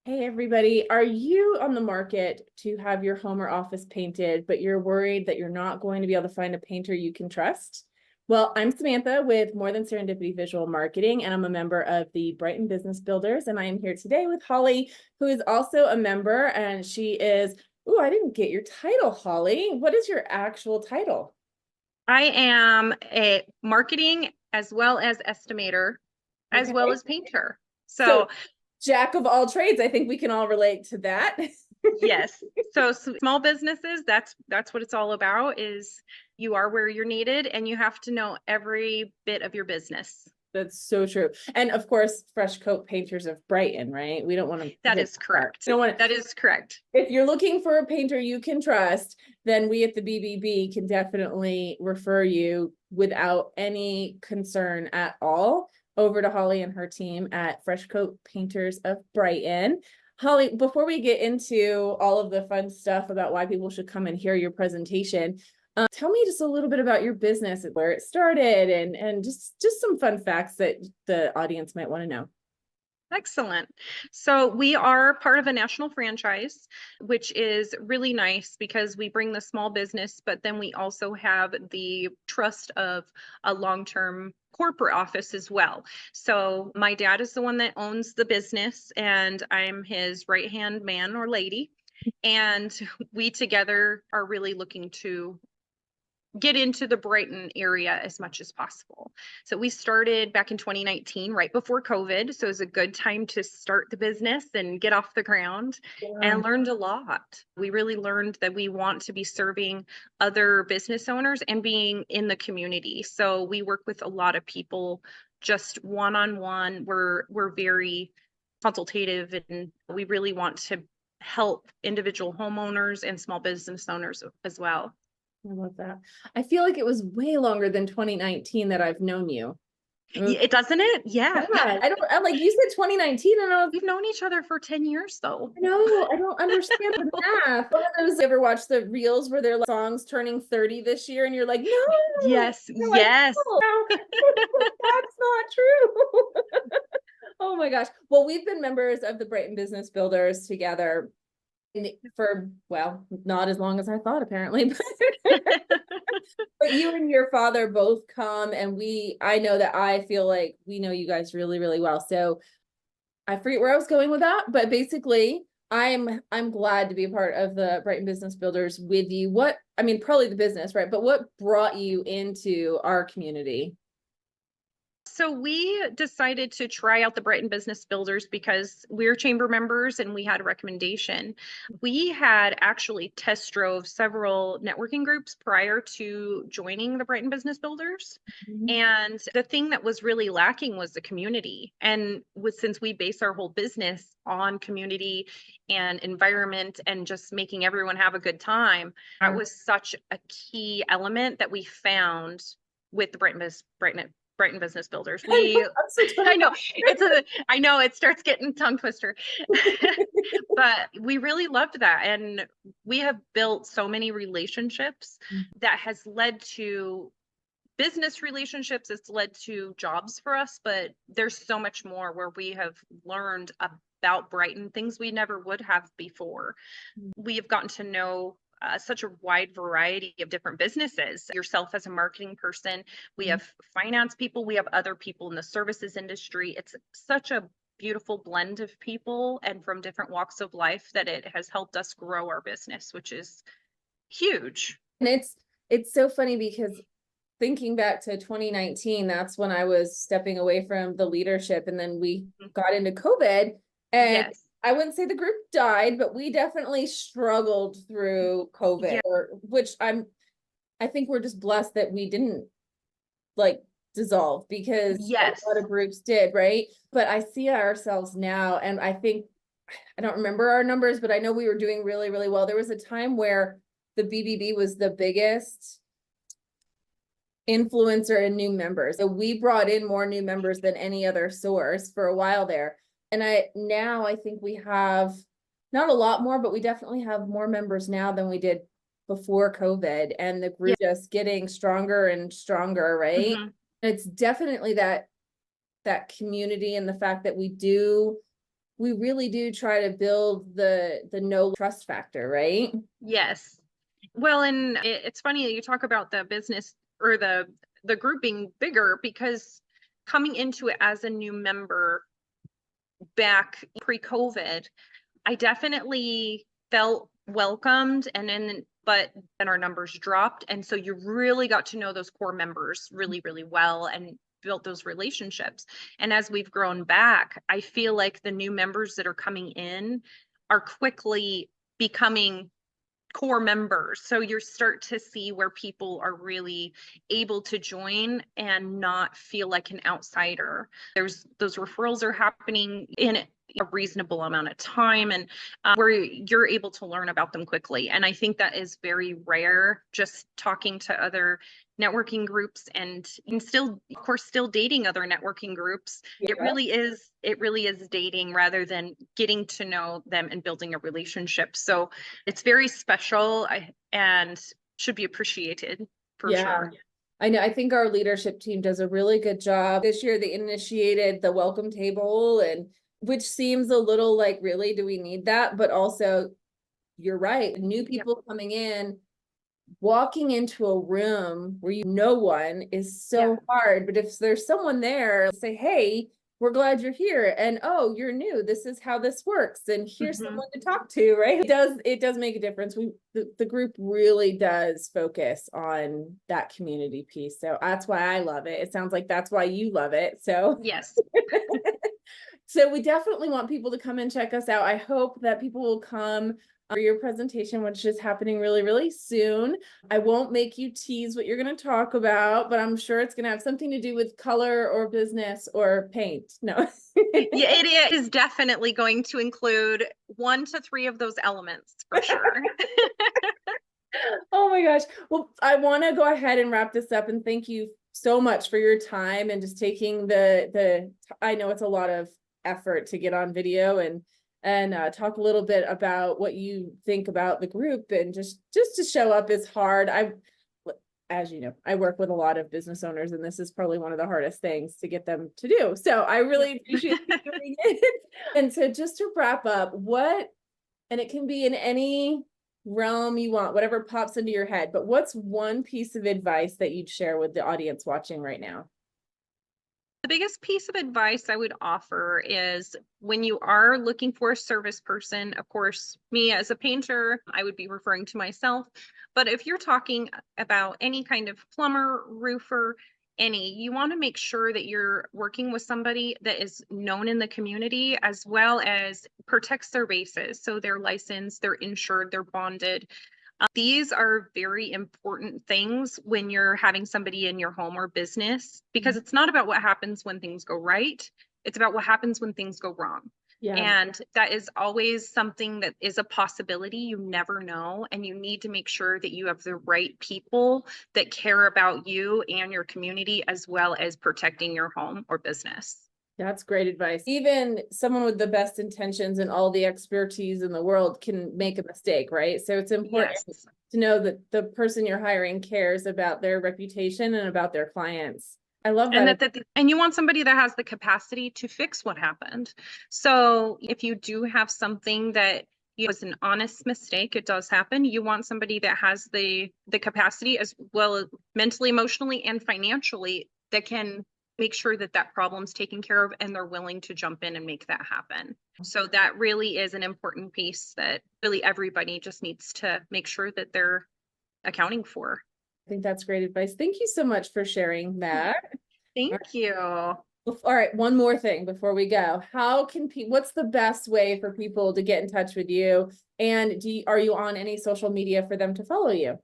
Hey everybody, are you on the market to have your home or office painted, but you're worried that you're not going to be able to find a painter you can trust? Well, I'm Samantha with More Than Serendipity Visual Marketing, and I'm a member of the Brighton Business Builders. And I am here today with Holly, who is also a member, and she is, oh, I didn't get your title, Holly. What is your actual title? I am a marketing as well as estimator, as well Okay. as painter. So So jack of all trades, I think we can all relate to that. yes, so small businesses, that's what it's all about, is you are where you're needed and you have to know every bit of your business. That's so true. And of course, Fresh Coat Painters of Brighton, right? We don't want to That hit is that. correct. We don't want to, That is correct. if you're looking for a painter you can trust, then we at the BBB can definitely refer you without any concern at all over to Holly and her team at Fresh Coat Painters of Brighton. Holly, before we get into all of the fun stuff about why people should come and hear your presentation, tell me just a little bit about your business and where it started and just some fun facts that the audience might want to know. Excellent. So we are part of a national franchise, which is really nice because we bring the small business, but then we also have the trust of a long-term corporate office as well. So my dad is the one that owns the business and I'm his right-hand man or lady. And we together are really looking to get into the Brighton area as much as possible. So we started back in 2019, right before COVID. So it was a good time to start the business and get off the ground, Yeah. and learned a lot. We really learned that we want to be serving other business owners and being in the community. So we work with a lot of people just one-on-one. We're very consultative and we really want to help individual homeowners and small business owners as well. I love that. I feel like it was way longer than 2019 that I've known you. It doesn't it? Yeah. God, I like you said 2019 and I was We've known each other for 10 years though. no, I don't understand the math. One of those ever watch the reels where they're like songs turning 30 this year and you're like, no, Yes, you're like, yes. no, that's not true. Oh my gosh. Well, we've been members of the Brighton Business Builders together for, well, not as long as I thought, apparently. But you and your father both come, and I know that I feel like we know you guys really, really well. So I forget where I was going with that, but basically, I'm glad to be a part of the Brighton Business Builders with you. I mean, probably the business, right? But what brought you into our community? So we decided to try out the Brighton Business Builders because we're chamber members and we had a recommendation. We had actually test drove several networking groups prior to joining the Brighton Business Builders. Mhm. And the thing that was really lacking was the community. And since we base our whole business on community and environment and just making everyone have a good time, that was such a key element that we found with the Brighton Business Builders. I'm so I totally know I know it starts getting tongue twister, but we really loved that. And we have built so many relationships that has led to business relationships. It's led to jobs for us, but there's so much more where we have learned about Brighton, things we never would have before. We have gotten to know such a wide variety of different businesses. Yourself as a marketing person, we have finance people, we have other people in the services industry. It's such a beautiful blend of people and from different walks of life that it has helped us grow our business, which is huge. And it's so funny because thinking back to 2019, that's when I was stepping away from the leadership, and then we got into COVID, and Yes. I wouldn't say the group died, but we definitely struggled through COVID, Yeah. which I think we're just blessed that we didn't like dissolve because a Yes. lot of groups did, right? But I see ourselves now, and I think I don't remember our numbers, but I know we were doing really, really well. There was a time where the BBB was the biggest influencer and new members. So we brought in more new members than any other source for a while there. And I think we have not a lot more, but we definitely have more members now than we did before COVID, and the Yeah. group just getting stronger and stronger, right? Mhm. It's definitely that community and the fact that we do we really do try to build the no trust factor, right? Yes. Well, and it's funny that you talk about the business or the group being bigger, because coming into it as a new member back pre-COVID, I definitely felt welcomed, and then our numbers dropped. And so you really got to know those core members really, really well and built those relationships. And as we've grown back, I feel like the new members that are coming in are quickly becoming core members. So you start to see where people are really able to join and not feel like an outsider. There's those referrals are happening in a reasonable amount of time, and where you're able to learn about them quickly. And I think that is very rare, just talking to other networking groups and still, of course, still dating other networking groups. Yeah. It really is dating rather than getting to know them and building a relationship. So it's very special and should be appreciated for sure. I know. I think our leadership team does a really good job. This year, they initiated the welcome table, and which seems a little like, really, do we need that? But also, you're right. New people coming in, walking into a room where you know one is so hard. But if there's someone there, say, hey, we're glad you're here, and oh, you're new, this is how this works, and here's someone to talk to, right? It does make a difference. The group really does focus on that community piece, so that's why I love it. It sounds like that's why you love it. So Yes. so we definitely want people to come and check us out. I hope that people will come for your presentation, which is happening really, really soon. I won't make you tease what you're going to talk about, but I'm sure it's going to have something to do with color or business or paint. No. Yeah, it is definitely going to include 1 to 3 of those elements for sure. Oh my gosh. Well, I want to go ahead and wrap this up, and thank you so much for your time and just taking I know it's a lot of effort to get on video and talk a little bit about what you think about the group, and just to show up is hard. As you know, I work with a lot of business owners, and this is probably one of the hardest things to get them to do. So I really appreciate you doing it. And so just to wrap up, and it can be in any realm you want, whatever pops into your head, but what's one piece of advice that you'd share with the audience watching right now? The biggest piece of advice I would offer is, when you are looking for a service person, of course, me as a painter, I would be referring to myself. But if you're talking about any kind of plumber, roofer, you want to make sure that you're working with somebody that is known in the community, as well as protects their bases. So they're licensed, they're insured, they're bonded. These are very important things when you're having somebody in your home or business, because it's not about what happens when things go right. It's about what happens when things go wrong. Yeah. And that is always something that is a possibility. You never know. And you need to make sure that you have the right people that care about you and your community, as well as protecting your home or business. That's great advice. Even someone with the best intentions and all the expertise in the world can make a mistake, right? So it's important to know that the person you're hiring cares about their reputation and about their clients. I love that. And you want somebody that has the capacity to fix what happened. So if you do have something that was an honest mistake, it does happen. You want somebody that has the capacity, as well as mentally, emotionally, and financially, that can make sure that that problem's taken care of, and they're willing to jump in and make that happen. So that really is an important piece that really everybody just needs to make sure that they're accounting for. I think that's great advice. Thank you so much for sharing that. Thank you. All right, one more thing before we go. What's the best way for people to get in touch with you? And are you on any social media for them to follow you?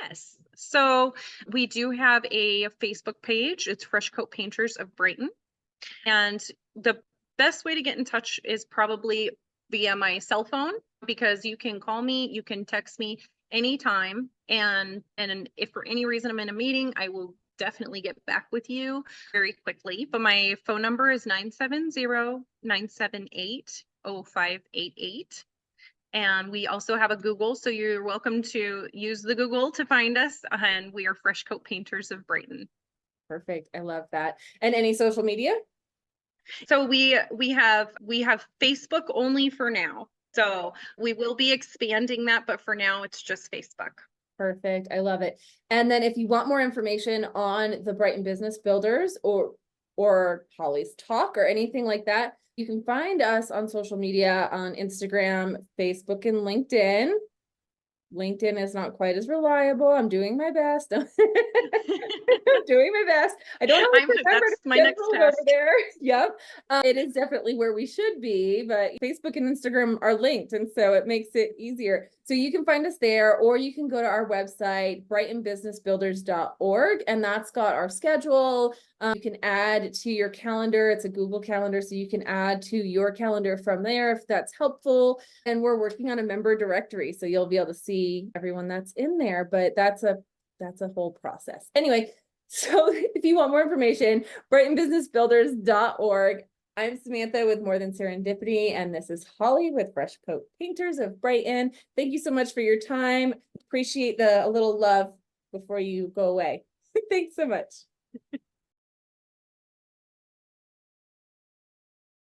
Yes. So we do have a Facebook page. It's Fresh Coat Painters of Brighton. And the best way to get in touch is probably via my cell phone, because you can call me, you can text me anytime. And if for any reason I'm in a meeting, I will definitely get back with you very quickly. But my phone number is 970-978-0588. And we also have a Google, so you're welcome to use the Google to find us. And we are Fresh Coat Painters of Brighton. Perfect. I love that. And any social media? So we have Facebook only for now. So we will be expanding that, but for now it's just Facebook. Perfect. I love it. And then if you want more information on the Brighton Business Builders or Holly's Talk or anything like that, you can find us on social media on Instagram, Facebook, and LinkedIn. LinkedIn is not quite as reliable. I'm doing my best. I'm doing my best. I don't always remember That's to my next schedule over task. there. Yep. It is definitely where we should be, but Facebook and Instagram are linked, and so it makes it easier. So you can find us there, or you can go to our website, brightonbusinessbuilders.org, and that's got our schedule. You can add to your calendar. It's a Google Calendar, so you can add to your calendar from there if that's helpful. And we're working on a member directory, so you'll be able to see everyone that's in there, but that's a whole process. Anyway, so if you want more information, brightonbusinessbuilders.org. I'm Samantha with More Than Serendipity, and this is Holly with Fresh Coat Painters of Brighton. Thank you so much for your time. Appreciate a little love before you go away. Thanks so much.